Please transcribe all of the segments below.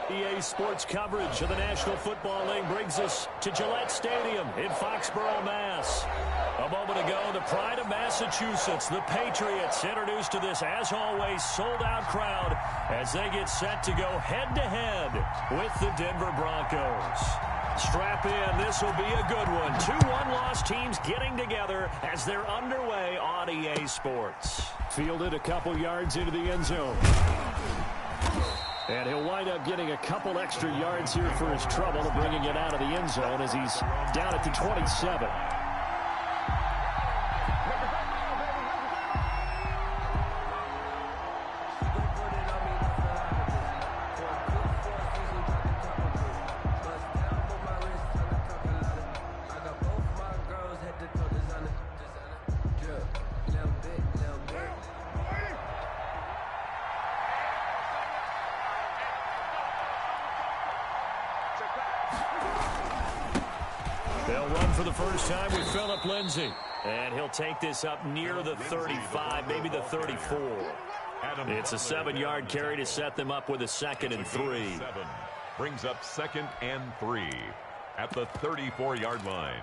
EA Sports coverage of the National Football League brings us to Gillette Stadium in Foxborough, Mass. A moment ago, the pride of Massachusetts, the Patriots, introduced to this, as always, sold-out crowd as they get set to go head-to-head with the Denver Broncos. Strap in, this will be a good one. Two one-loss teams getting together as they're underway on EA Sports. Fielded a couple yards into the end zone. And he'll wind up getting a couple extra yards here for his trouble of bringing it out of the end zone as he's down at the 27. They'll run for the first time with Phillip Lindsay. And he'll take this up near the 35, maybe the 34. It's a 7-yard carry to set them up with a 2nd and 3. Brings up 2nd and 3 at the 34-yard line.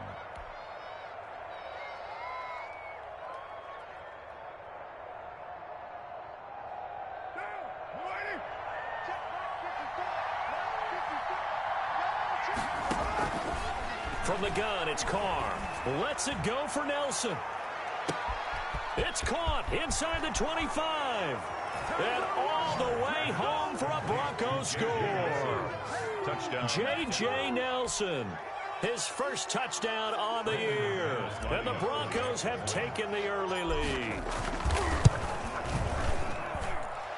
From the gun, it's Carr. Lets it go for Nelson. It's caught inside the 25. And all the way home for a Broncos score. Touchdown. J.J. Nelson, his first touchdown on the year. And the Broncos have taken the early lead.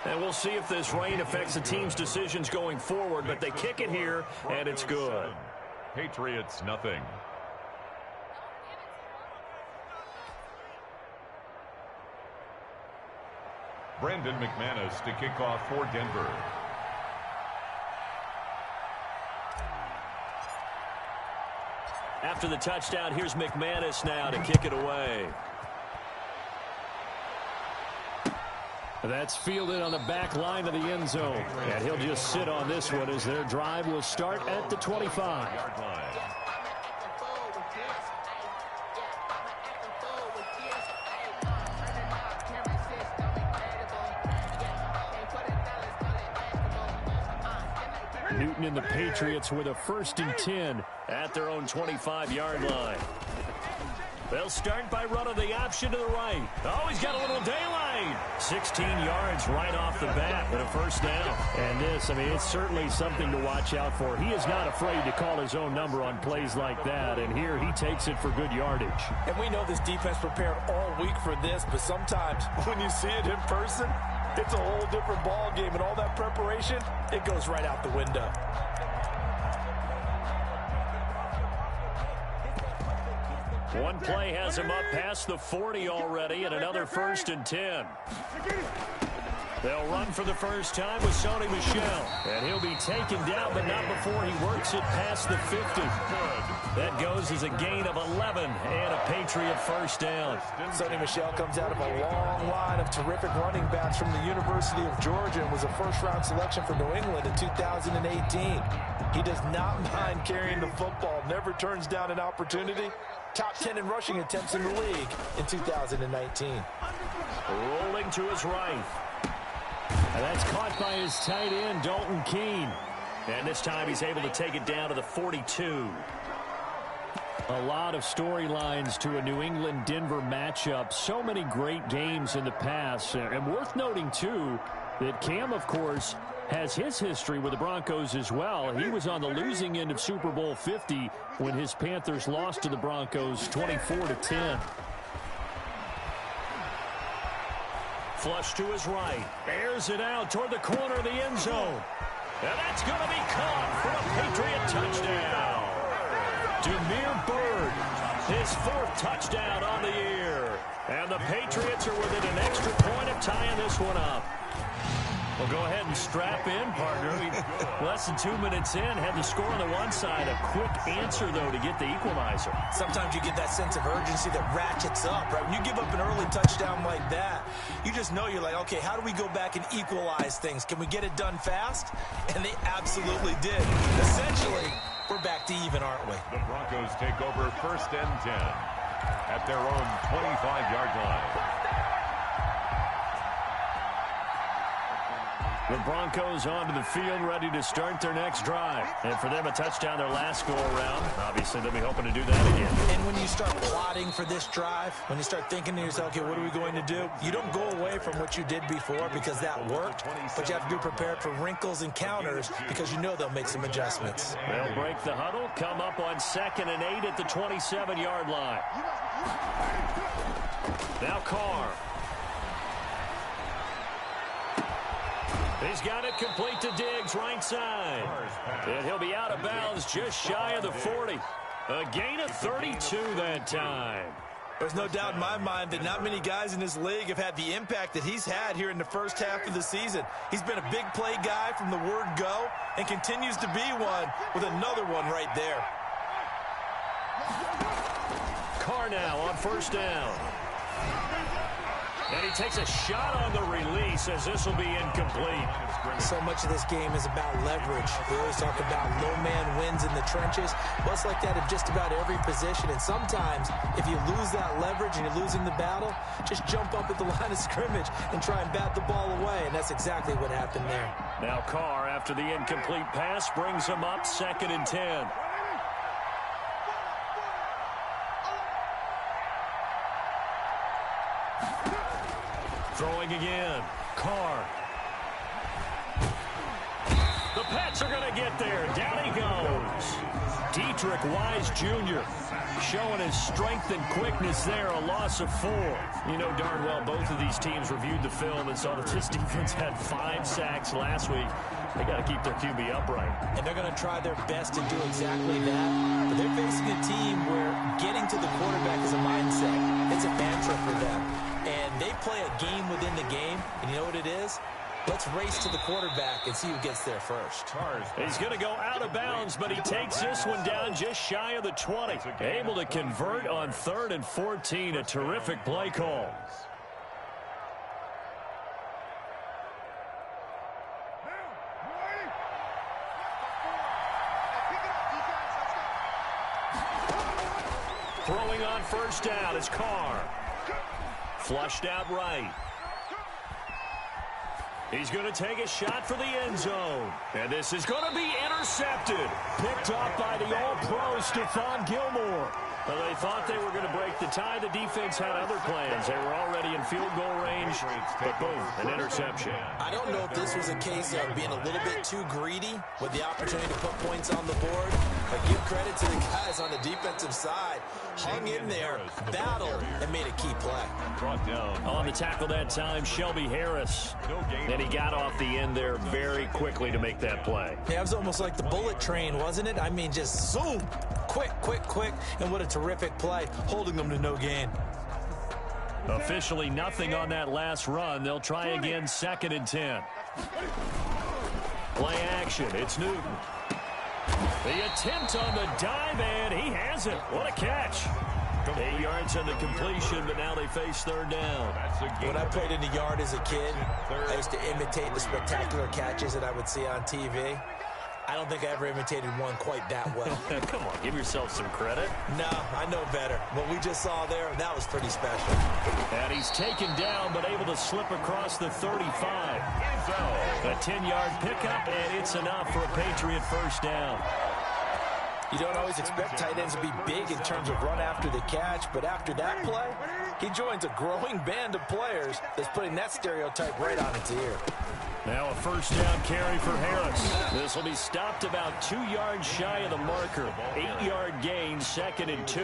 And we'll see if this rain affects the team's decisions going forward, but they kick it here, and it's good. Patriots, nothing. Brandon McManus to kick off for Denver. After the touchdown, here's McManus now to kick it away. That's fielded on the back line of the end zone. And he'll just sit on this one as their drive will start at the 25. Newton and the Patriots with a 1st and 10 at their own 25-yard line. They'll start by running the option to the right. Oh, he's got a little daylight. 16 yards right off the bat and a 1st down. And this, I mean, it's certainly something to watch out for. He is not afraid to call his own number on plays like that. And here he takes it for good yardage. And we know this defense prepared all week for this, but sometimes when you see it in person, it's a whole different ball game. And all that preparation, it goes right out the window. One play has him up past the 40 already, and another 1st and 10. They'll run for the first time with Sony Michel. And he'll be taken down, but not before he works it past the 50. That goes as a gain of 11 and a Patriot 1st down. Sony Michel comes out of a long line of terrific running backs from the University of Georgia and was a first-round selection for New England in 2018. He does not mind carrying the football, never turns down an opportunity. Top 10 in rushing attempts in the league in 2019. Rolling to his right. And that's caught by his tight end, Dalton Keene. And this time he's able to take it down to the 42. A lot of storylines to a New England-Denver matchup. So many great games in the past. And worth noting, too, that Cam, of course, has his history with the Broncos as well. He was on the losing end of Super Bowl 50 when his Panthers lost to the Broncos 24-10. Flush to his right. Airs it out toward the corner of the end zone. And that's going to be caught for a Patriot touchdown. Demir Bird, his 4th touchdown on the year. And the Patriots are within an extra point of tying this one up. Well, go ahead and strap in, partner. Less than 2 minutes in, had the score on the one side. A quick answer, though, to get the equalizer. Sometimes you get that sense of urgency that ratchets up, right? When you give up an early touchdown like that, you just know you're like, okay, how do we go back and equalize things? Can we get it done fast? And they absolutely did. Essentially, we're back to even, aren't we? The Broncos take over 1st and 10 at their own 25-yard line. The Broncos onto the field, ready to start their next drive. And for them, a touchdown their last go-around. Obviously, they'll be hoping to do that again. And when you start plotting for this drive, when you start thinking to yourself, okay, what are we going to do? You don't go away from what you did before because that worked, but you have to be prepared for wrinkles and counters because you know they'll make some adjustments. They'll break the huddle, come up on 2nd and 8 at the 27-yard line. Now Carr. He's got it complete to Diggs, right side. And he'll be out of bounds just shy of the 40. A gain of 32 that time. There's no doubt in my mind that not many guys in this league have had the impact that he's had here in the first half of the season. He's been a big play guy from the word go and continues to be one with another one right there. Carr now on 1st down. And he takes a shot on the release as this will be incomplete. So much of this game is about leverage. We always talk about low man wins in the trenches. Well, it's like that in just about every position. And sometimes, if you lose that leverage and you're losing the battle, just jump up at the line of scrimmage and try and bat the ball away. And that's exactly what happened there. Now Carr, after the incomplete pass, brings him up 2nd and 10. Throwing again. Carr. The Pats are going to get there. Down he goes. Dietrich Wise Jr. showing his strength and quickness there. A loss of 4. You know darn well both of these teams reviewed the film and saw that this defense had 5 sacks last week. They got to keep their QB upright. And they're going to try their best to do exactly that. But they're facing a team where getting to the quarterback is a mindset. It's a mantra for them. And they play a game within the game. And you know what it is? Let's race to the quarterback and see who gets there first. He's going to go out of bounds, but he takes this one down just shy of the 20. Able to convert on 3rd and 14. A terrific play call. Throwing on 1st down is Carr. Flushed out right. He's going to take a shot for the end zone. And this is going to be intercepted. Picked off by the All-Pro Stephon Gilmore. Well, they thought they were going to break the tie. The defense had other plans. They were already in field goal range, but boom, an interception. I don't know if this was a case of being a little bit too greedy with the opportunity to put points on the board, but give credit to the guys on the defensive side. Hung in there, battled, and made a key play. Brought down. On the tackle that time, Shelby Harris. And he got off the end there very quickly to make that play. Yeah, it was almost like the bullet train, wasn't it? I mean, just zoom. Quick, quick, quick. And what a terrific play, holding them to no gain. Officially nothing on that last run. They'll try again 2nd and 10. Play action. It's Newton. The attempt on the dive, and he has it. What a catch. 8 yards on the completion, but now they face 3rd down. When I played in the yard as a kid, I used to imitate the spectacular catches that I would see on TV. I don't think I ever imitated one quite that well. Come on, give yourself some credit. No, I know better. What we just saw there, that was pretty special. And he's taken down, but able to slip across the 35. A 10-yard pickup, and it's enough for a Patriot 1st down. You don't always expect tight ends to be big in terms of run after the catch, but after that play, he joins a growing band of players that's putting that stereotype right on its ear. Now a 1st down carry for Harris. This will be stopped about 2 yards shy of the marker. 8-yard gain, 2nd and 2.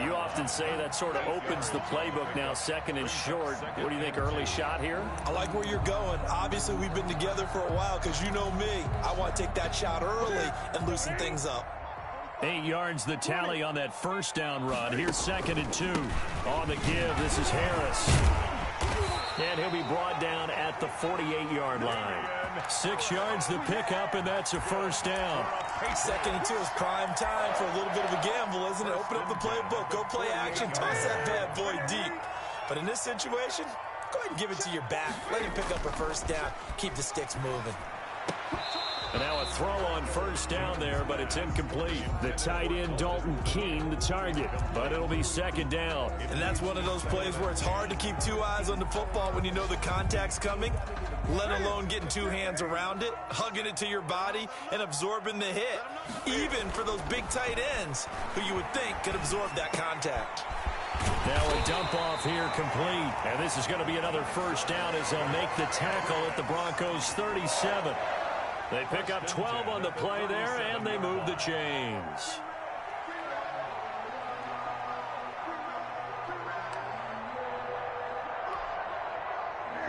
You often say that sort of opens the playbook now, 2nd and short. What do you think, early shot here? I like where you're going. Obviously, we've been together for a while because you know me. I want to take that shot early and loosen things up. 8 yards the tally on that 1st down run. Here's 2nd and 2. On the give, this is Harris. And he'll be brought down at the 48-yard line. 6 yards to pick up, and that's a first down. 2nd and 2 is prime time for a little bit of a gamble, isn't it? Open up the playbook, go play action, toss that bad boy deep. But in this situation, go ahead and give it to your back. Let him pick up a first down. Keep the sticks moving. And now a throw on first down there, but it's incomplete. The tight end, Dalton Keene, the target, but it'll be 2nd down. And that's one of those plays where it's hard to keep 2 eyes on the football when you know the contact's coming, let alone getting 2 hands around it, hugging it to your body, and absorbing the hit, even for those big tight ends who you would think could absorb that contact. Now a dump off here complete, and this is going to be another first down as they'll make the tackle at the Broncos 37. They pick up 12 on the play there, and they move the chains.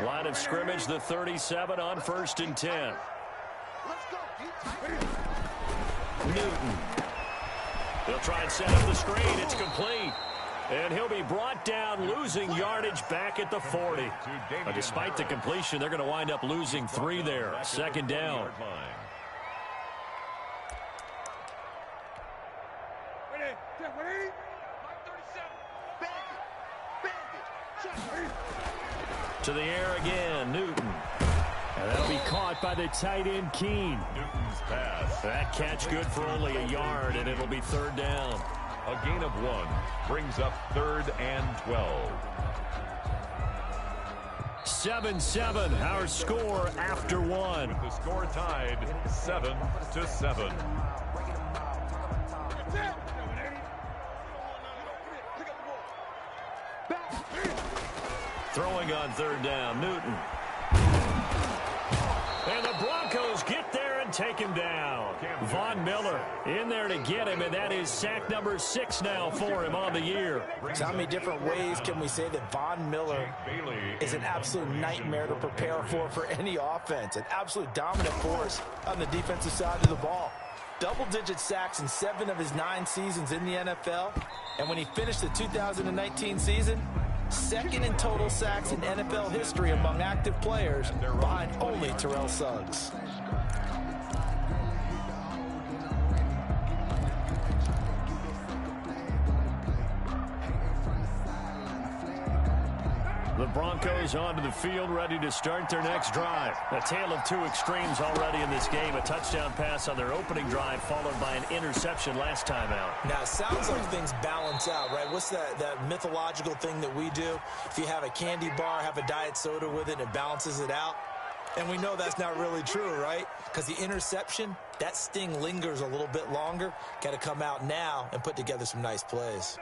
Line of scrimmage, the 37 on 1st and 10. Newton. They'll try and set up the screen. It's complete. And he'll be brought down, losing yardage back at the 40. But despite the completion, they're going to wind up losing 3 there. 2nd down. To the air again, Newton. And that'll be caught by the tight end, Keene. Newton's pass. That catch good for only a yard, and it'll be 3rd down. A gain of 1 brings up 3rd and 12. 7-7, our score after 1. With the score tied 7-7. Throwing on 3rd down, Newton. And the Broncos get there and take him down. Von Miller in there to get him, and that is sack number 6 now for him on the year. So how many different ways can we say that Von Miller is an absolute nightmare to prepare for any offense? An absolute dominant force on the defensive side of the ball. Double-digit sacks in 7 of his 9 seasons in the NFL. And when he finished the 2019 season, 2nd in total sacks in NFL history among active players, behind only Terrell Suggs. The Broncos onto the field, ready to start their next drive. A tale of 2 extremes already in this game. A touchdown pass on their opening drive, followed by an interception last time out. Now, it sounds like things balance out, right? What's that mythological thing that we do? If you have a candy bar, have a diet soda with it, and it balances it out. And we know that's not really true, right? Because the interception, that sting lingers a little bit longer. Got to come out now and put together some nice plays.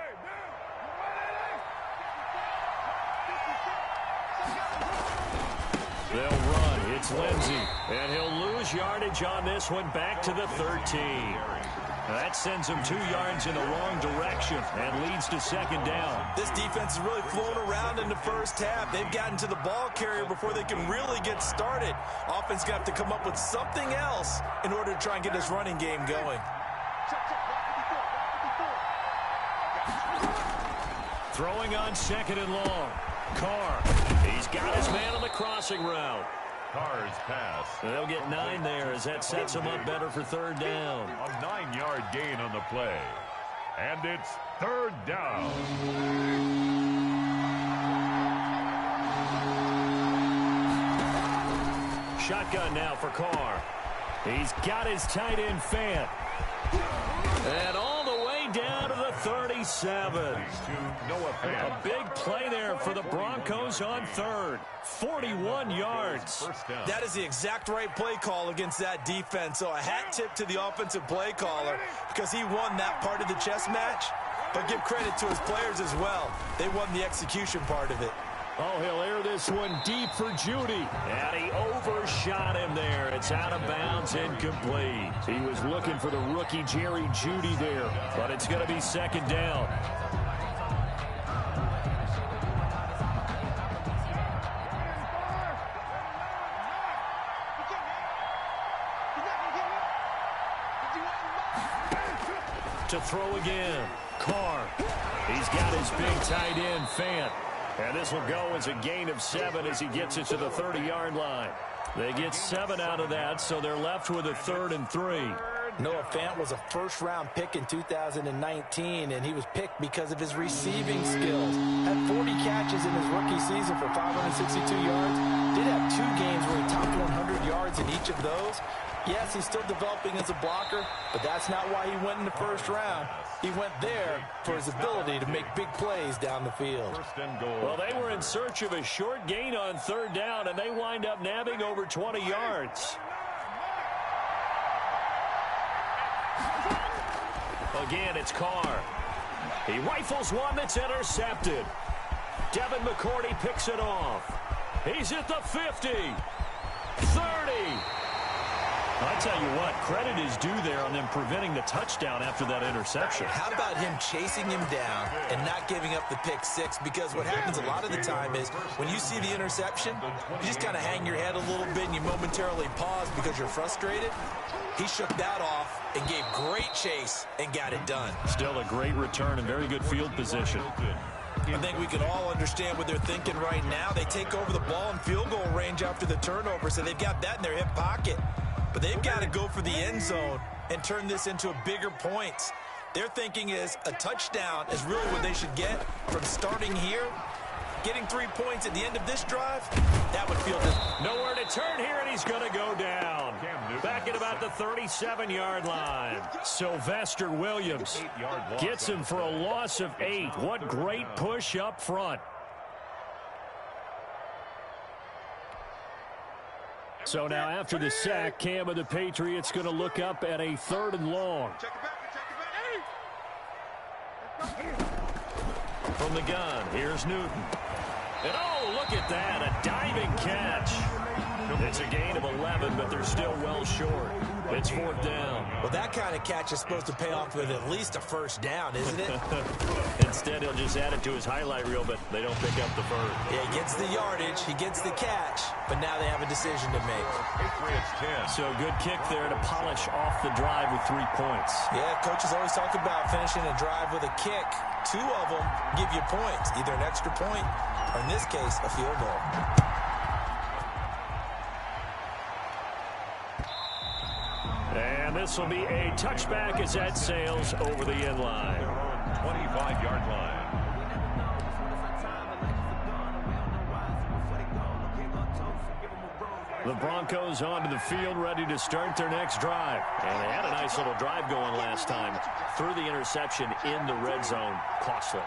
They'll run. It's Lindsey. And he'll lose yardage on this one back to the 13. That sends him 2 yards in the wrong direction and leads to 2nd down. This defense is really flown around in the first half. They've gotten to the ball carrier before they can really get started. Offense got to come up with something else in order to try and get this running game going. Throwing on 2nd and long. Carr. He's got his man on the crossing route. Carr's pass. They'll get 9 there as that sets them up better for 3rd down. A 9-yard gain on the play. And it's 3rd down. Shotgun now for Carr. He's got his tight end Fant. And all the way down to the 37. A big play there for the Broncos on 3rd. 41 yards. That is the exact right play call against that defense. So a hat tip to the offensive play caller because he won that part of the chess match. But give credit to his players as well. They won the execution part of it. Oh, he'll air this one deep for Judy. And he overshot him there. It's out of bounds, incomplete. He was looking for the rookie Jerry Judy there. But it's going to be 2nd down. To throw again. Carr. He's got his big tight end, Fant. And this will go as a gain of 7 as he gets it to the 30-yard line. They get 7 out of that, so they're left with a 3rd and 3. Noah Fant was a first-round pick in 2019, and he was picked because of his receiving skills. Had 40 catches in his rookie season for 562 yards. Did have 2 games where he topped 100 yards in each of those. Yes, he's still developing as a blocker, but that's not why he went in the first round. He went there for his ability to make big plays down the field. Well, they were in search of a short gain on 3rd down, and they wind up nabbing over 20 yards. Again, it's Carr. He rifles one that's intercepted. Devin McCourty picks it off. He's at the 50. 30. I tell you what, credit is due there on them preventing the touchdown after that interception. How about him chasing him down and not giving up the pick 6? Because what happens a lot of the time is when you see the interception, you just kind of hang your head a little bit and you momentarily pause because you're frustrated. He shook that off and gave great chase and got it done. Still a great return and very good field position. I think we can all understand what they're thinking right now. They take over the ball in field goal range after the turnover, so they've got that in their hip pocket. But they've got to go for the end zone and turn this into a bigger points. Their thinking is a touchdown is really what they should get from starting here. Getting 3 points at the end of this drive, that would feel good. Nowhere to turn here, and he's going to go down. Back at about the 37-yard line. Sylvester Williams gets him for a loss of 8. What great push up front. So now after the sack, Cam of the Patriots going to look up at a 3rd and long. From the gun, here's Newton. And oh, look at that, a diving catch. It's a gain of 11, but they're still well short. It's 4th down. Well, that kind of catch is supposed to pay off with at least a 1st down, isn't it? Instead, he'll just add it to his highlight reel, but they don't pick up the 1st. Yeah, he gets the yardage, he gets the catch, but now they have a decision to make. So good kick there to polish off the drive with 3 points. Yeah, coaches always talk about finishing a drive with a kick. 2 of them give you points, either an extra point or, in this case, a field goal. And this will be a touchback as that sails over the end line. 25-yard line. The Broncos onto the field, ready to start their next drive. And they had a nice little drive going last time. Threw the interception in the red zone. Costly.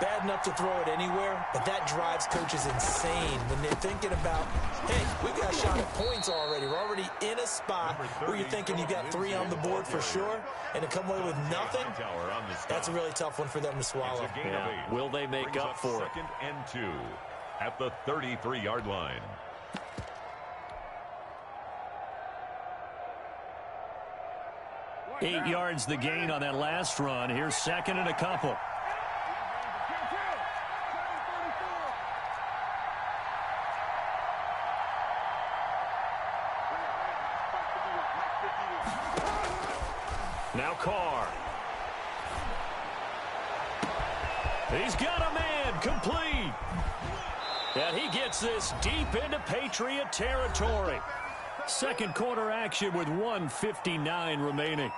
Bad enough to throw it anywhere, but that drives coaches insane when they're thinking about, hey, we've got a shot at points already. We're already in a spot where you're thinking you've got 3 on the board for sure, and to come away with nothing, that's a really tough one for them to swallow. Yeah. Will they make up for it? 2nd and 2 at the 33-yard line. Eight yards the gain on that last run. Here's 2nd and a couple. Now Carr. He's got a man, complete. And he gets this deep into Patriot territory. Second quarter action with 1:59 remaining.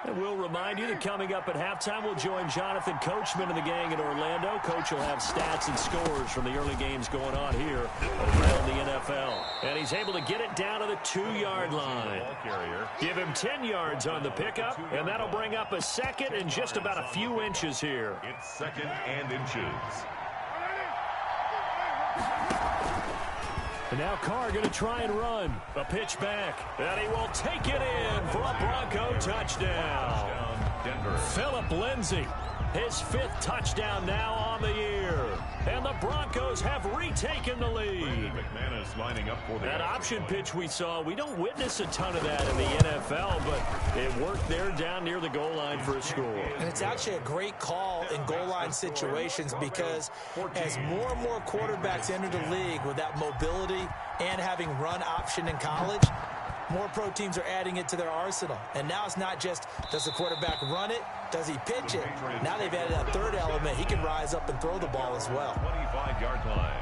And we'll remind you that coming up at halftime, we'll join Jonathan Coachman and the gang in Orlando. Coach will have stats and scores from the early games going on here around the NFL. And he's able to get it down to the 2-yard line. Give him 10 yards on the pickup, and that'll bring up a 2nd and just about a few inches here. It's 2nd and inches. And now Carr going to try and run. A pitch back. And he will take it in for a Bronco touchdown. Denver. Phillip Lindsay, his 5th touchdown now on the year. And the Broncos have retaken the lead. McManus lining up for that option pitch we saw, we don't witness a ton of that in the NFL, but it worked there down near the goal line for a score. And it's actually a great call in goal line situations because as more and more quarterbacks enter the league with that mobility and having run option in college, More pro teams are adding it to their arsenal. And now it's not just, does the quarterback run it? Does he pitch it? Now they've added that third element. He can rise up and throw the ball as well. 25-yard line.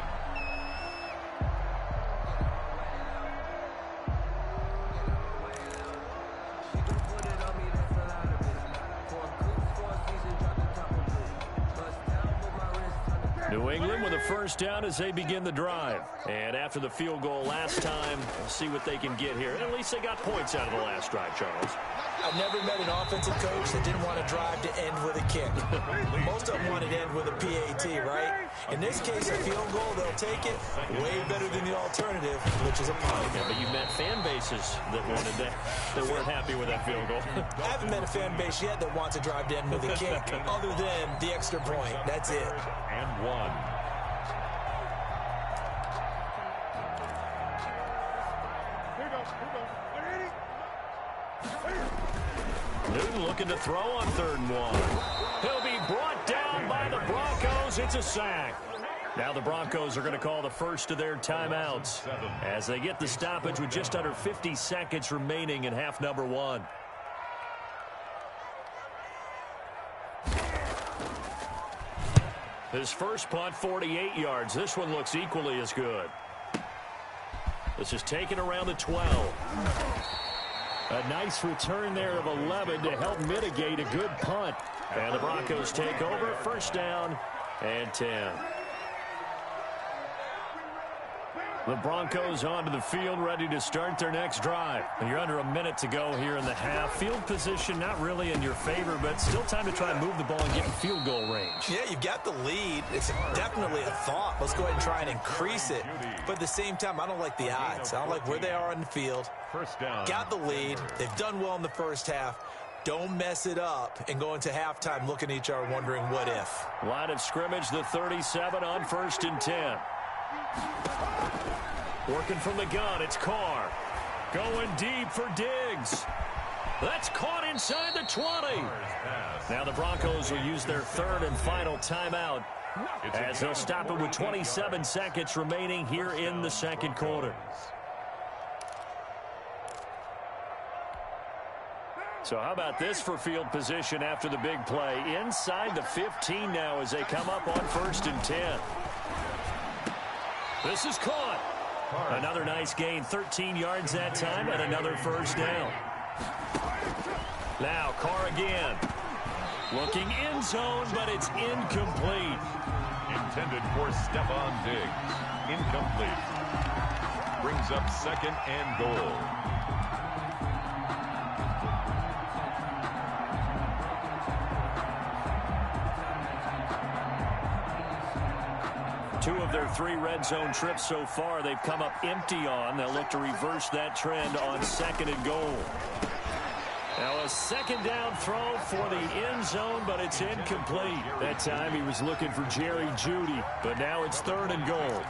New England with a first down as they begin the drive. And after the field goal last time, we'll see what they can get here. And at least they got points out of the last drive, Charles. I've never met an offensive coach that didn't want to drive to end with a kick. Most of them wanted to end with a PAT, right? In this case, a field goal, they'll take it. Way better than the alternative, which is a punt. Yeah, but you've met fan bases that wanted that weren't happy with that field goal. I haven't met a fan base yet that wants to drive to end with a kick, other than the extra point. That's it. And 1. Newton looking to throw on 3rd and 1. He'll be brought down by the Broncos. It's a sack. Now the Broncos are going to call the first of their timeouts as they get the stoppage with just under 50 seconds remaining in half number 1. His first punt, 48 yards. This one looks equally as good. This is taken around the 12. A nice return there of 11 to help mitigate a good punt. And the Broncos take over, first down and 10. The Broncos onto the field, ready to start their next drive. And you're under a minute to go here in the half. Field position not really in your favor, but still time to try and move the ball and get in field goal range. Yeah, you've got the lead. It's definitely a thought. Let's go ahead and try and increase it. But at the same time, I don't like the odds. I don't like where they are on the field. First down. Got the lead. They've done well in the first half. Don't mess it up and go into halftime looking at each other wondering what if. Line of scrimmage, the 37 on 1st and 10. Working from the gun, it's Carr. Going deep for Diggs. That's caught inside the 20. Now the Broncos will use their 3rd and final timeout as they'll stop it with 27 seconds remaining here in the second quarter. So how about this for field position after the big play? Inside the 15 now as they come up on 1st and 10. This is caught. Another nice gain, 13 yards that time, and another first down. Now Carr again. Looking end zone, but it's incomplete. Intended for Stephon Diggs. Incomplete. Brings up 2nd and goal. Two of their 3 red zone trips so far they've come up empty on. They'll look to reverse that trend on 2nd and goal. Now a 2nd down throw for the end zone, but it's incomplete. That time he was looking for Jerry Jeudy, but now it's 3rd and goal.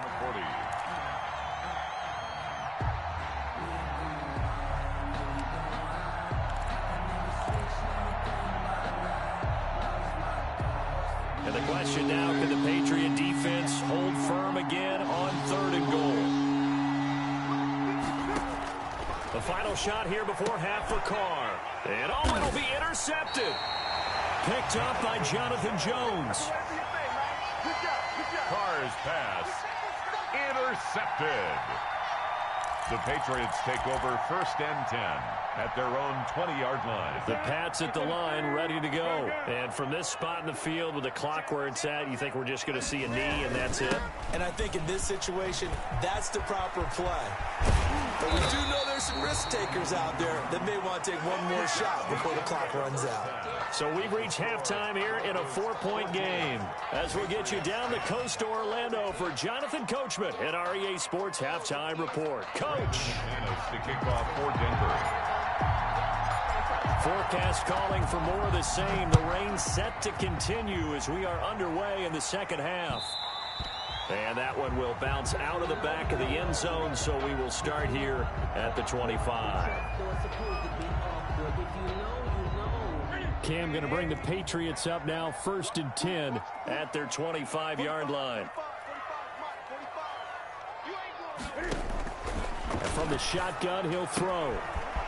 And the question now, can the Patriot defense hold firm again on 3rd and goal? The final shot here before half for Carr. And oh, it'll be intercepted. Picked up by Jonathan Jones. Carr's pass. Intercepted. The Patriots take over 1st and 10 at their own 20-yard line. The Pats at the line, ready to go. And from this spot in the field with the clock where it's at, you think we're just going to see a knee and that's it? And I think in this situation, that's the proper play. But we do know there's some risk takers out there that may want to take one more shot before the clock runs out. So we've reached halftime here in a 4-point game. As we'll get you down the coast to Orlando for Jonathan Coachman at our EA Sports Halftime Report. Coach. To kick off for Denver. Forecast calling for more of the same. The rain set to continue as we are underway in the second half. And that one will bounce out of the back of the end zone, so we will start here at the 25. Cam going to bring the Patriots up now, 1st and 10 at their 25-yard line. And from the shotgun, he'll throw.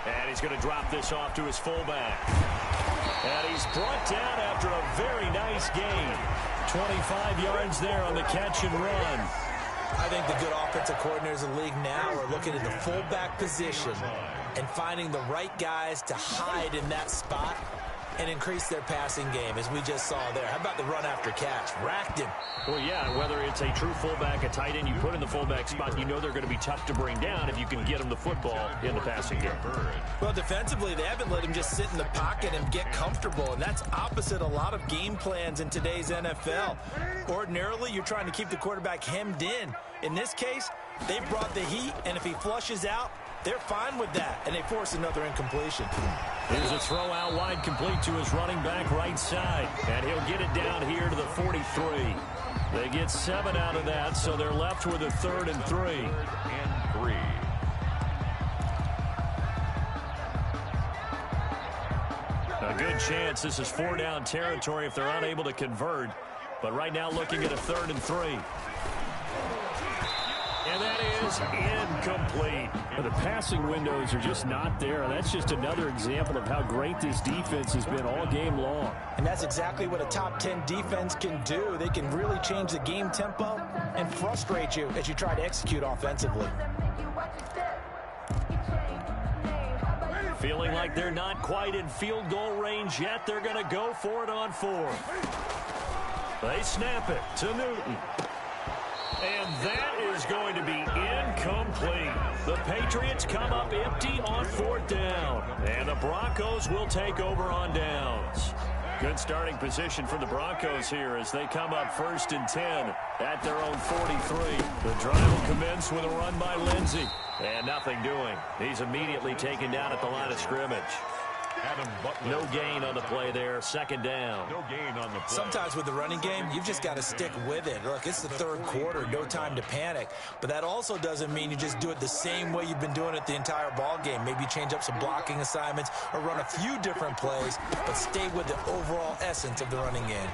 And he's going to drop this off to his fullback. And he's brought down after a very nice gain. 25 yards there on the catch and run. I think the good offensive coordinators in the league now are looking at the fullback position and finding the right guys to hide in that spot and increase their passing game, as we just saw there. How about the run after catch? Racked him. Well, yeah, whether it's a true fullback, a tight end, you put in the fullback spot, you know they're going to be tough to bring down if you can get them the football in the passing game. Well, defensively, they haven't let him just sit in the pocket and get comfortable, and that's opposite a lot of game plans in today's NFL. Ordinarily, you're trying to keep the quarterback hemmed in. In this case, they brought the heat, and if he flushes out, they're fine with that, and they force another incompletion. Here's a throw out wide, complete to his running back right side. And he'll get it down here to the 43. They get 7 out of that, so they're left with a 3rd and 3. A good chance this is 4-down territory if they're unable to convert. But right now looking at a 3rd and 3. And that is incomplete. The passing windows are just not there. That's just another example of how great this defense has been all game long. And that's exactly what a top 10 defense can do. They can really change the game tempo and frustrate you as you try to execute offensively. Feeling like they're not quite in field goal range yet. They're going to go for it on 4th. They snap it to Newton. And that is going to be incomplete. The Patriots come up empty on 4th down. And the Broncos will take over on downs. Good starting position for the Broncos here as they come up 1st and 10 at their own 43. The drive will commence with a run by Lindsey. And nothing doing. He's immediately taken down at the line of scrimmage. No gain on the play there. 2nd down. No gain on the play. Sometimes with the running game, you've just got to stick with it. Look, it's the 3rd quarter. No time to panic. But that also doesn't mean you just do it the same way you've been doing it the entire ball game. Maybe change up some blocking assignments or run a few different plays, but stay with the overall essence of the running game.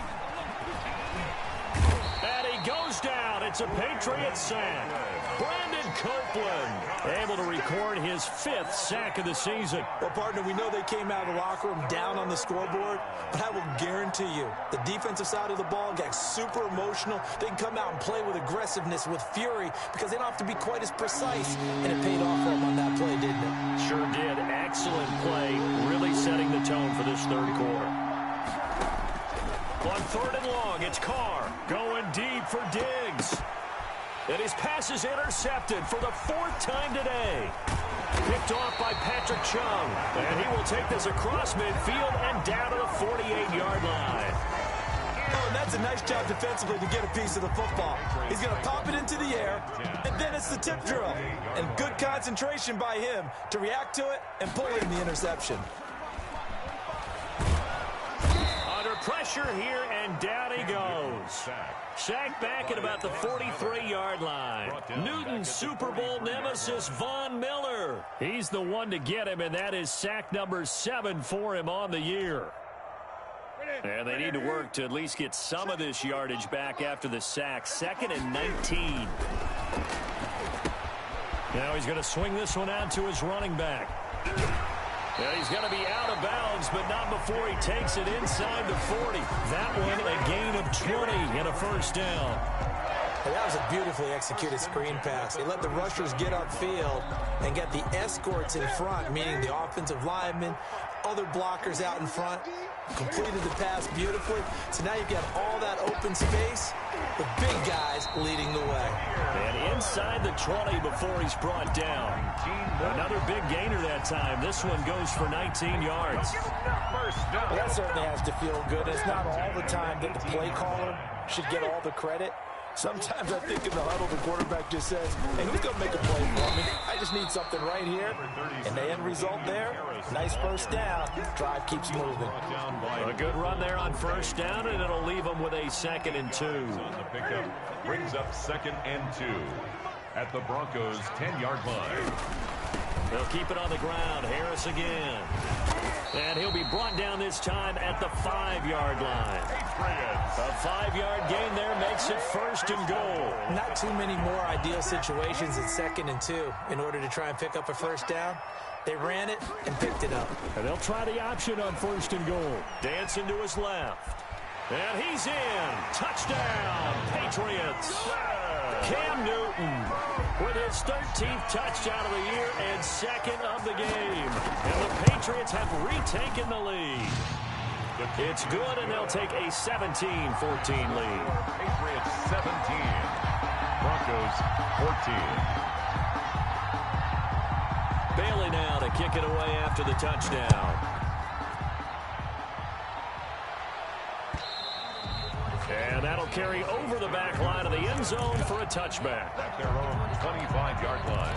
And he goes down. It's a Patriot sack. Brandon Copeland able to record his 5th sack of the season. Well, partner, we know they came out of the locker room down on the scoreboard, but I will guarantee you the defensive side of the ball got super emotional. They can come out and play with aggressiveness, with fury, because they don't have to be quite as precise, and it paid off for them on that play, didn't it? Sure did. Excellent play, really setting the tone for this 3rd quarter. On 3rd and long, it's Carr going deep for Diggs. And his pass is intercepted for the 4th time today. Picked off by Patrick Chung. And he will take this across midfield and down to the 48-yard line. Oh, and that's a nice job defensively to get a piece of the football. He's going to pop it into the air, and then it's the tip drill. And good concentration by him to react to it and pull in the interception. Under pressure here, and down he goes. Sacked back at about the 43-yard line. Newton's Super Bowl nemesis, Von Miller. He's the one to get him, and that is sack number 7 for him on the year. And they need to work to at least get some of this yardage back after the sack. 2nd and 19. Now he's going to swing this one out to his running back. Yeah, he's going to be out of bounds, but not before he takes it inside the 40. That one a gain of 20 and a 1st down. And that was a beautifully executed screen pass. They let the rushers get upfield and get the escorts in front, meaning the offensive linemen, other blockers out in front. Completed the pass beautifully. So now you've got all that open space with big guys leading the way. And inside the 20 before he's brought down. Another big gainer that time. This one goes for 19 yards. Well, that certainly has to feel good. It's not all the time that the play caller should get all the credit. Sometimes I think in the huddle, the quarterback just says, hey, who's going to make a play for me? I just need something right here. And the end result there, nice 1st down. Drive keeps moving. A good run there on 1st down, and it'll leave them with a 2nd and 2. The pickup brings up 2nd and 2 at the Broncos' 10-yard line. They'll keep it on the ground. Harris again. And he'll be brought down this time at the 5-yard line. A 5-yard gain there makes makes it 1st and goal. Not too many more ideal situations in 2nd and 2 in order to try and pick up a first down. They ran it and picked it up. And they'll try the option on 1st and goal. Dancing to his left. And he's in. Touchdown, Patriots. Cam Newton with his 13th touchdown of the year and 2nd of the game. And the Patriots have retaken the lead. It's good, and they'll take a 17-14 lead. Patriots 17. Broncos 14. Bailey now to kick it away after the touchdown. And that'll carry over the back line of the end zone for a touchback. At their own 25-yard line.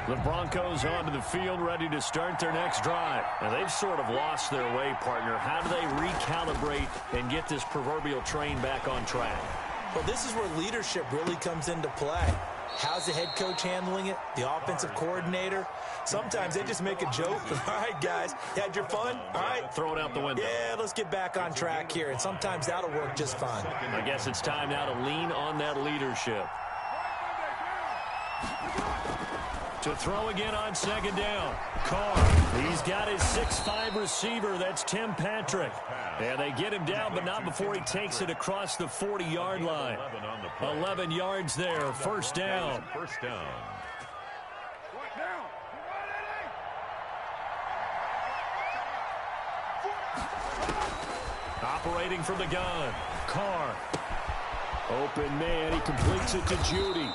The Broncos onto the field, ready to start their next drive. And they've sort of lost their way, partner. How do they recalibrate and get this proverbial train back on track? Well, this is where leadership really comes into play. How's the head coach handling it? The offensive coordinator? Sometimes they just make a joke. All right, guys, you had your fun? All right. Throw it out the window. Yeah, let's get back on track here. And sometimes that'll work just fine. I guess it's time now to lean on that leadership. To throw again on 2nd down. Carr. He's got his 6'5 receiver. That's Tim Patrick. And they get him down, but not before he takes it across the 40-yard line. 11 yards there. 1st down. First down. Operating from the gun. Carr. Open man. He completes it to Judy.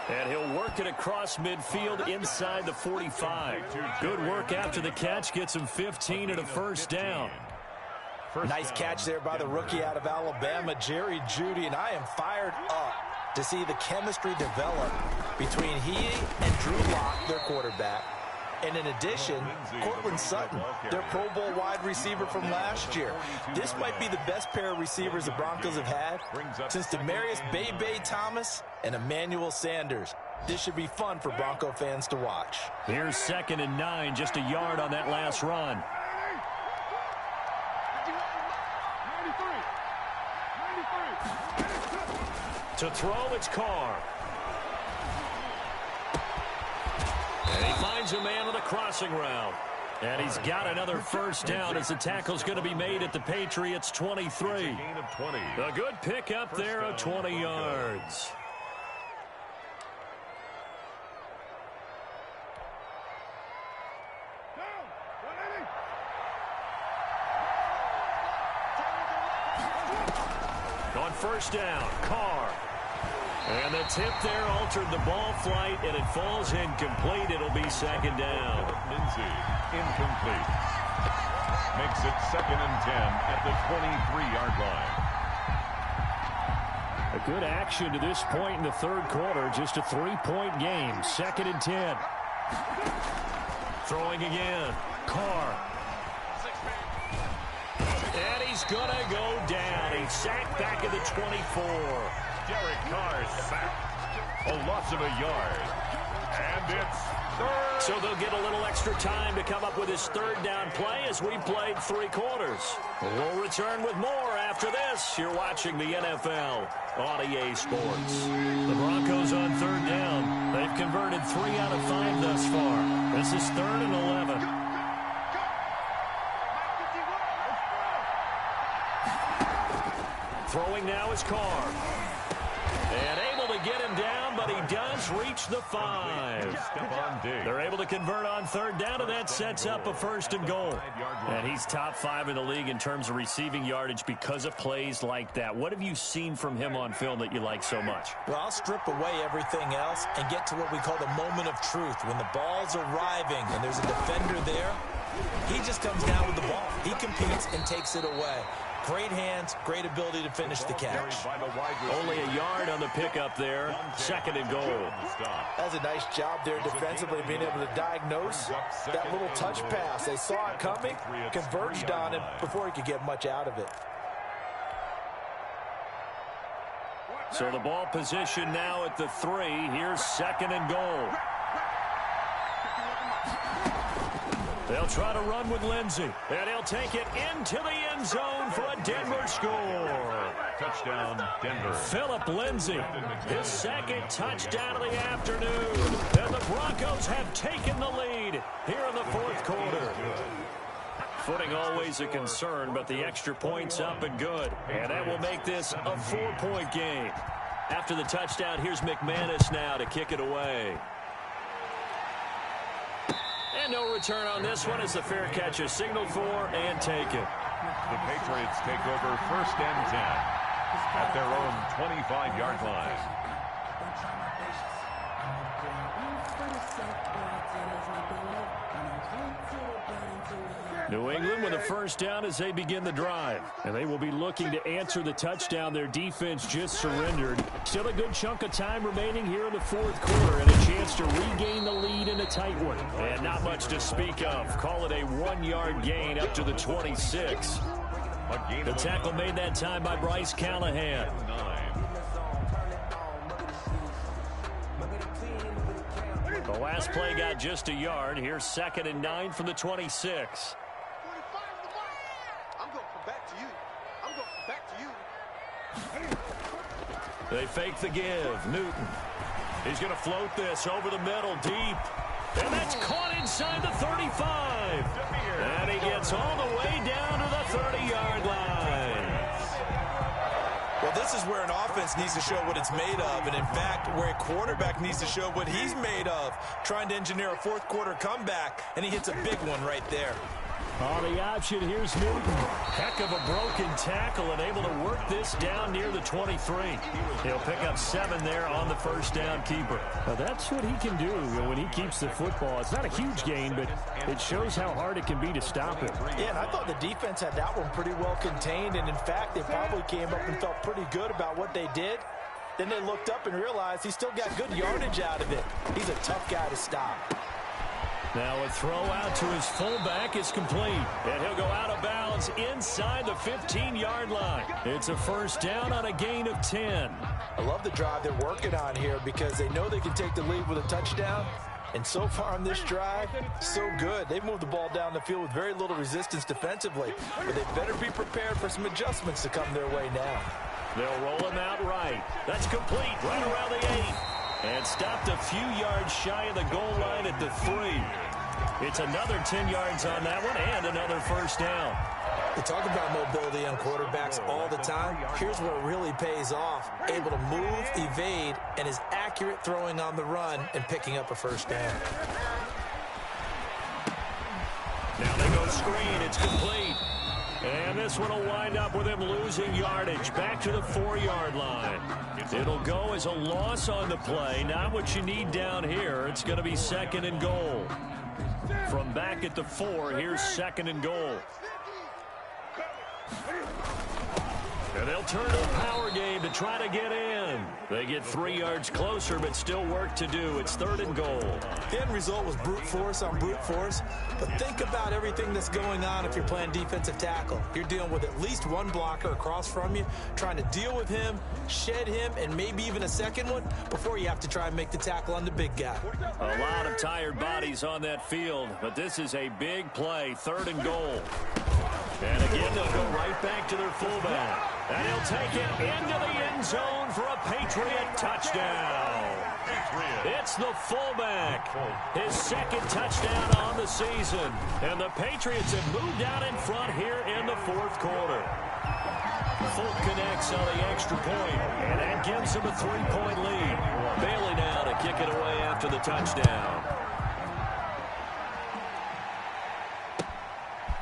And he'll work it across midfield inside the 45. Good work after the catch. Gets him 15 and a 1st down. Nice catch there by the rookie out of Alabama, Jerry Jeudy. And I am fired up to see the chemistry develop between he and Drew Lock, their quarterback. And in addition, Cortland Sutton, their Pro Bowl wide receiver from last year. This might be the best pair of receivers the Broncos have had since Demaryius Bebe Thomas and Emmanuel Sanders. This should be fun for Bronco fans to watch. Here's 2nd and 9, just a yard on that last run. To throw, it's Carr. And he finds a man on the crossing route. And he's got another 1st down as the tackle's going to be made at the Patriots 23. A good pickup there of 20 yards. On 1st down, Carr. And the tip there altered the ball flight, and it falls incomplete. It'll be 2nd down. Lindsay, incomplete. Makes it 2nd and 10 at the 23-yard line. A good action to this point in the 3rd quarter. Just a 3-point game. 2nd and 10. Throwing again. Carr. And he's going to go down. He's sacked back at the 24. Derek Carr's sacked. A loss of a yard. And it's 3rd. So they'll get a little extra time to come up with his 3rd down play as we played 3 quarters. We'll return with more after this. You're watching the NFL on EA Sports. The Broncos on 3rd down. They've converted 3 out of 5 thus far. This is 3rd and 11. Throwing now is Carr. And able to get him down, but he does reach the 5. They're able to convert on 3rd down, and that sets up a 1st and goal. And he's top 5 in the league in terms of receiving yardage because of plays like that. What have you seen from him on film that you like so much? Well, I'll strip away everything else and get to what we call the moment of truth. When the ball's arriving and there's a defender there, he just comes down with the ball. He competes and takes it away. Great hands, great ability to finish the catch. Only a yard on the pickup there. 2nd and goal. That's a nice job there defensively, being able to diagnose that little touch pass. They saw it coming, converged on him before he could get much out of it. So the ball position now at the 3. Here's 2nd and goal. They'll try to run with Lindsey, and he'll take it into the end zone for a Denver score. Touchdown, Denver. Phillip Lindsey, his second touchdown of the afternoon. And the Broncos have taken the lead here in the fourth quarter. Footing always a concern, but the extra point's up and good. And that will make this a 4-point game. After the touchdown, here's McManus now to kick it away. And no return on this one as the fair catch is signaled for and taken. The Patriots take over first and 10 at their own 25-yard line. New England with a first down as they begin the drive. And they will be looking to answer the touchdown their defense just surrendered. Still a good chunk of time remaining here in the fourth quarter and a chance to regain the lead in a tight one. And not much to speak of. Call it a 1-yard gain up to the 26. The tackle made that time by Bryce Callahan. The last play got just a yard. Here's 2nd and 9 from the 26. They fake the give. Newton. He's going to float this over the middle deep. And that's caught inside the 35. And he gets all the way down to the 30-yard line. Well, this is where an offense needs to show what it's made of. And, in fact, where a quarterback needs to show what he's made of. Trying to engineer a fourth-quarter comeback, and he hits a big one right there. On the option, here's Newton. Heck of a broken tackle and able to work this down near the 23. He'll pick up 7 there on the first down keeper. Now, that's what he can do when he keeps the football. It's not a huge gain, but it shows how hard it can be to stop it. Yeah, and I thought the defense had that one pretty well contained, and in fact, they probably came up and felt pretty good about what they did. Then they looked up and realized he still got good yardage out of it. He's a tough guy to stop. Now a throw out to his fullback is complete. And he'll go out of bounds inside the 15-yard line. It's a first down on a gain of 10. I love the drive they're working on here because they know they can take the lead with a touchdown. And so far on this drive, so good. They've moved the ball down the field with very little resistance defensively. But they better be prepared for some adjustments to come their way now. They'll roll him out right. That's complete right around the 8. And stopped a few yards shy of the goal line at the 3. It's another 10 yards on that one and another first down. We talk about mobility on quarterbacks all the time. Here's where it really pays off. Able to move, evade, and is accurate throwing on the run and picking up a first down. Now they go screen. It's complete. And this one will wind up with him losing yardage back to the 4-yard line. It'll go as a loss on the play. Not what you need down here. It's going to be 2nd and goal. From back at the 4, here's 2nd and goal. And they'll turn to a power game to try to get in. They get 3 yards closer, but still work to do. It's 3rd and goal. The end result was brute force on brute force. But think about everything that's going on if you're playing defensive tackle. You're dealing with at least one blocker across from you, trying to deal with him, shed him, and maybe even a second one before you have to try and make the tackle on the big guy. A lot of tired bodies on that field, but this is a big play. 3rd and goal. And again, they'll go right back to their fullback. And he'll take it into the end zone for a Patriot touchdown. It's the fullback. His 2nd touchdown on the season. And the Patriots have moved out in front here in the 4th quarter. Fulk connects on the extra point, and that gives him a 3-point lead. Bailey now to kick it away after the touchdown.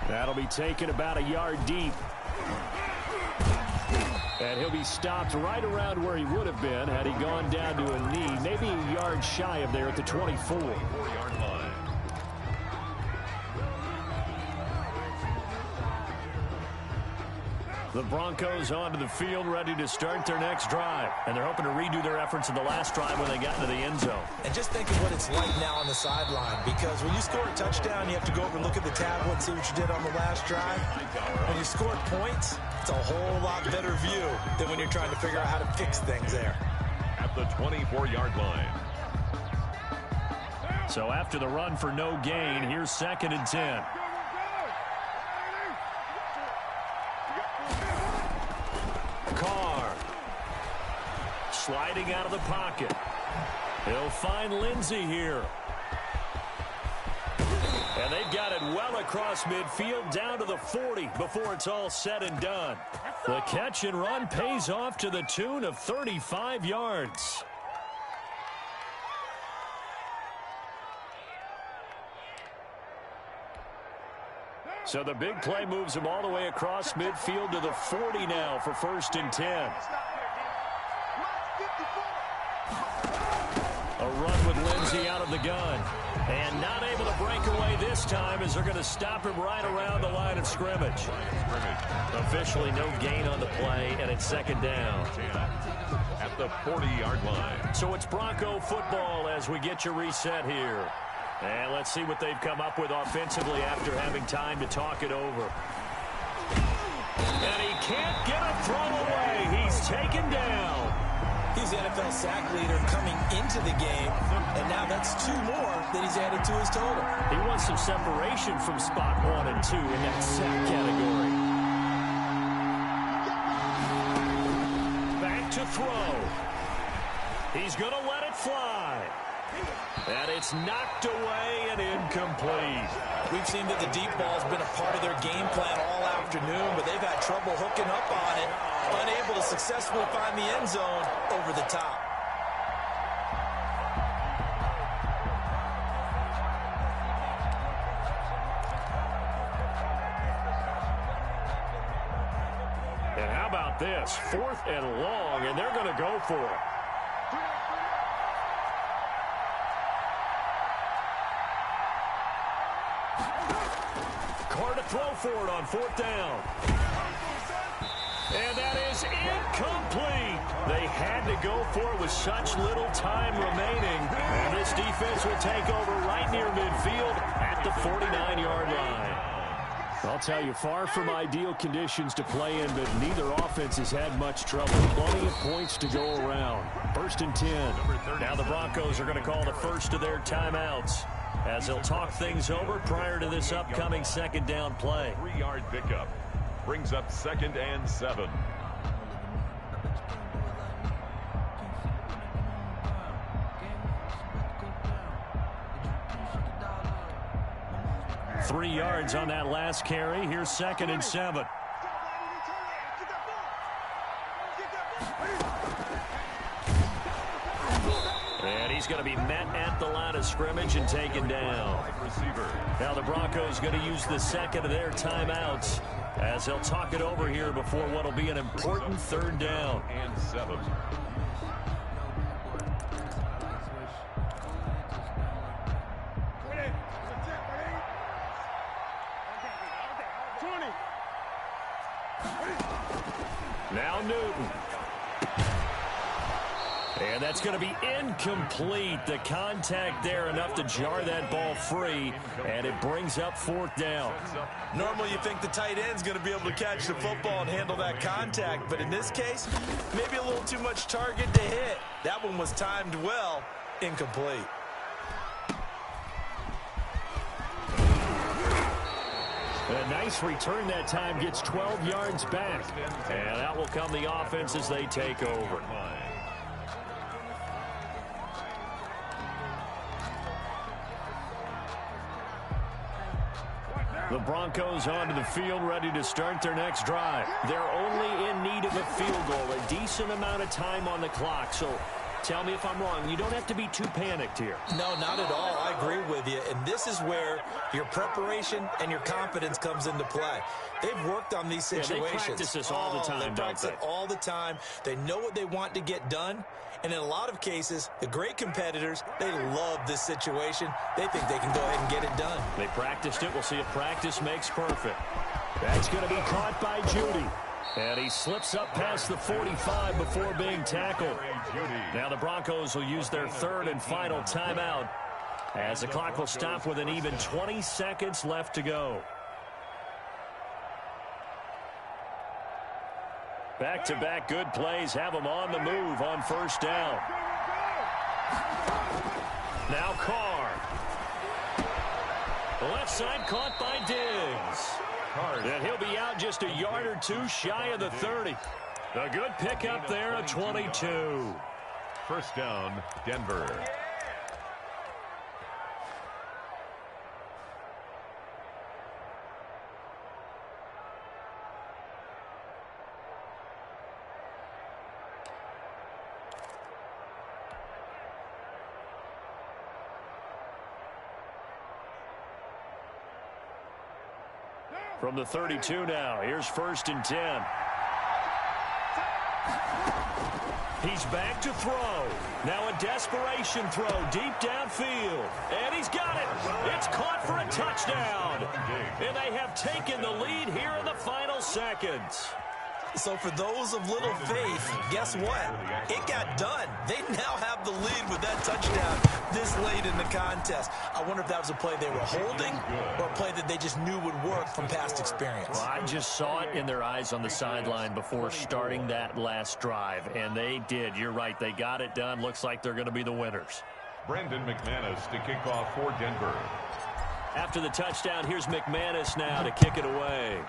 That'll be taken about a yard deep. And he'll be stopped right around where he would have been had he gone down to a knee, maybe a yard shy of there at the 24. 4-yard line. The Broncos onto the field, ready to start their next drive. And they're hoping to redo their efforts in the last drive when they got into the end zone. And just think of what it's like now on the sideline, because when you score a touchdown, you have to go over and look at the tablet and see what you did on the last drive. When you score points, it's a whole lot better view than when you're trying to figure out how to fix things there. At the 24-yard line. So after the run for no gain, here's 2nd and 10. Carr. Sliding out of the pocket. He'll find Lindsey here. And they've got it well across midfield down to the 40 before it's all said and done. The catch and run pays off to the tune of 35 yards. So the big play moves him all the way across midfield to the 40 now for 1st and 10. A run with Lindsey out of the gun. And not able to break away this time as they're going to stop him right around the line of scrimmage. Officially no gain on the play, and it's 2nd down. At the 40-yard line. So it's Bronco football as we get your reset here. And let's see what they've come up with offensively after having time to talk it over. And he can't get a throw away. He's taken down. He's the NFL sack leader coming into the game, and now that's 2 more that he's added to his total. He wants some separation from spot 1 and 2 in that sack category. Back to throw. He's going to let it fly. And it's knocked away and incomplete. We've seen that the deep ball has been a part of their game plan all afternoon, but they've had trouble hooking up on it, unable to successfully find the end zone over the top. And how about this? 4th and long, and they're going to go for it. Carr to throw for it on 4th down. And that is incomplete. They had to go for it with such little time remaining. And this defense will take over right near midfield at the 49-yard line. I'll tell you, far from ideal conditions to play in, but neither offense has had much trouble. Plenty of points to go around. 1st and 10. Now the Broncos are going to call the first of their timeouts as they'll talk things over prior to this upcoming 2nd down play. 3-yard pickup brings up 2nd and 7. Three yards on that last carry. Here's 2nd and 7. And he's going to be met at the line of scrimmage and taken down. Now the Broncos going to use the 2nd of their timeouts as they'll talk it over here before what will be an important 3rd down. And 7. Now Newton. And that's going to be incomplete. The contact there enough to jar that ball free, and it brings up 4th down. Normally you think the tight end's going to be able to catch the football and handle that contact, but in this case, maybe a little too much target to hit. That one was timed well, incomplete. A nice return that time, gets 12 yards back. And out will come the offense as they take over. The Broncos onto the field, ready to start their next drive. They're only in need of a field goal, a decent amount of time on the clock. So tell me if I'm wrong. You don't have to be too panicked here. No, not at all. I agree with you. And this is where your preparation and your confidence comes into play. They've worked on these situations. Yeah, they practice this all the time, They practice it all the time. They know what they want to get done. And in a lot of cases, the great competitors, they love this situation. They think they can go ahead and get it done. They practiced it. We'll see if practice makes perfect. That's going to be caught by Judy. And he slips up past the 45 before being tackled. Now the Broncos will use their 3rd and final timeout as the clock will stop with an even 20 seconds left to go. Back-to-back good plays have them on the move on 1st down. Now Carr. Left side caught by Diggs. And he'll be out just a yard or two shy of the 30. A good pickup there at 22. First down, Denver. From the 32 now, here's 1st and 10. He's back to throw. Now a desperation throw deep downfield. And he's got it. It's caught for a touchdown. And they have taken the lead here in the final seconds. So for those of little faith, guess what? It got done. They now have the lead with that touchdown this late in the contest. I wonder if that was a play they were holding or a play that they just knew would work from past experience. Well, I just saw it in their eyes on the sideline before starting that last drive, and they did. You're right. They got it done. Looks like they're going to be the winners. Brandon McManus to kick off for Denver. After the touchdown, here's McManus now to kick it away.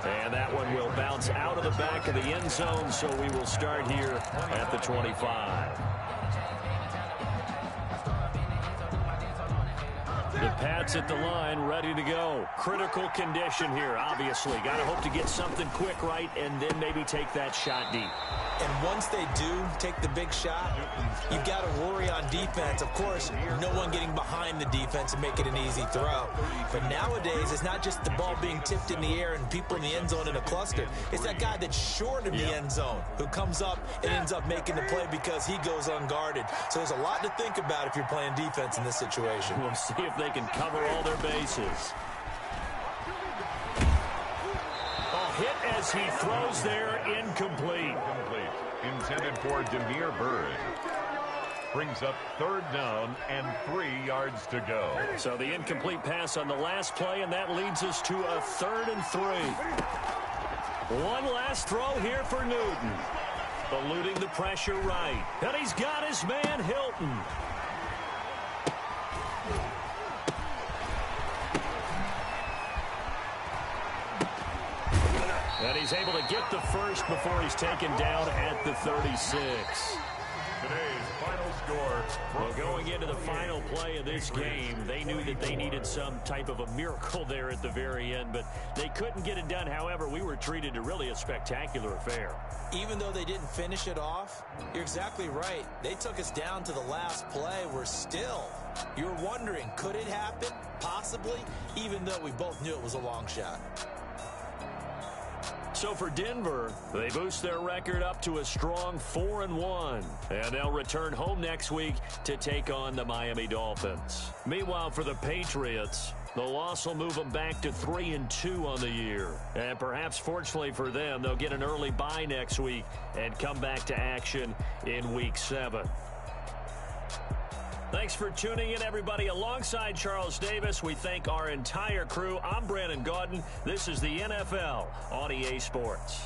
And that one will bounce out of the back of the end zone, so we will start here at the 25. The Pats at the line, ready to go. Critical condition here, obviously. Got to hope to get something quick right and then maybe take that shot deep. And once they do take the big shot, you've got to worry on defense. Of course, no one getting behind the defense and make it an easy throw. But nowadays, it's not just the ball being tipped in the air and people in the end zone in a cluster. It's that guy that's short of the end zone who comes up and ends up making the play because he goes unguarded. So there's a lot to think about if you're playing defense in this situation. We'll see if they can cover all their bases. Hit as he throws there, incomplete. Intended for Demir Bird. Brings up 3rd down and 3 yards to go. So the incomplete pass on the last play, and that leads us to a 3rd and 3. One last throw here for Newton. Eluding the pressure right. And he's got his man Hilton. And he's able to get the first before he's taken down at the 36. Today's final score. Well, going into the final play of this game, they knew that they needed some type of a miracle there at the very end, but they couldn't get it done. However, we were treated to really a spectacular affair. Even though they didn't finish it off, you're exactly right. They took us down to the last play. You're wondering, could it happen? Possibly, even though we both knew it was a long shot. So for Denver, they boost their record up to a strong 4-1. And they'll return home next week to take on the Miami Dolphins. Meanwhile, for the Patriots, the loss will move them back to 3-2 on the year. And perhaps fortunately for them, they'll get an early bye next week and come back to action in Week 7. Thanks for tuning in, everybody. Alongside Charles Davis, we thank our entire crew. I'm Brandon Gaudin. This is the NFL on EA Sports.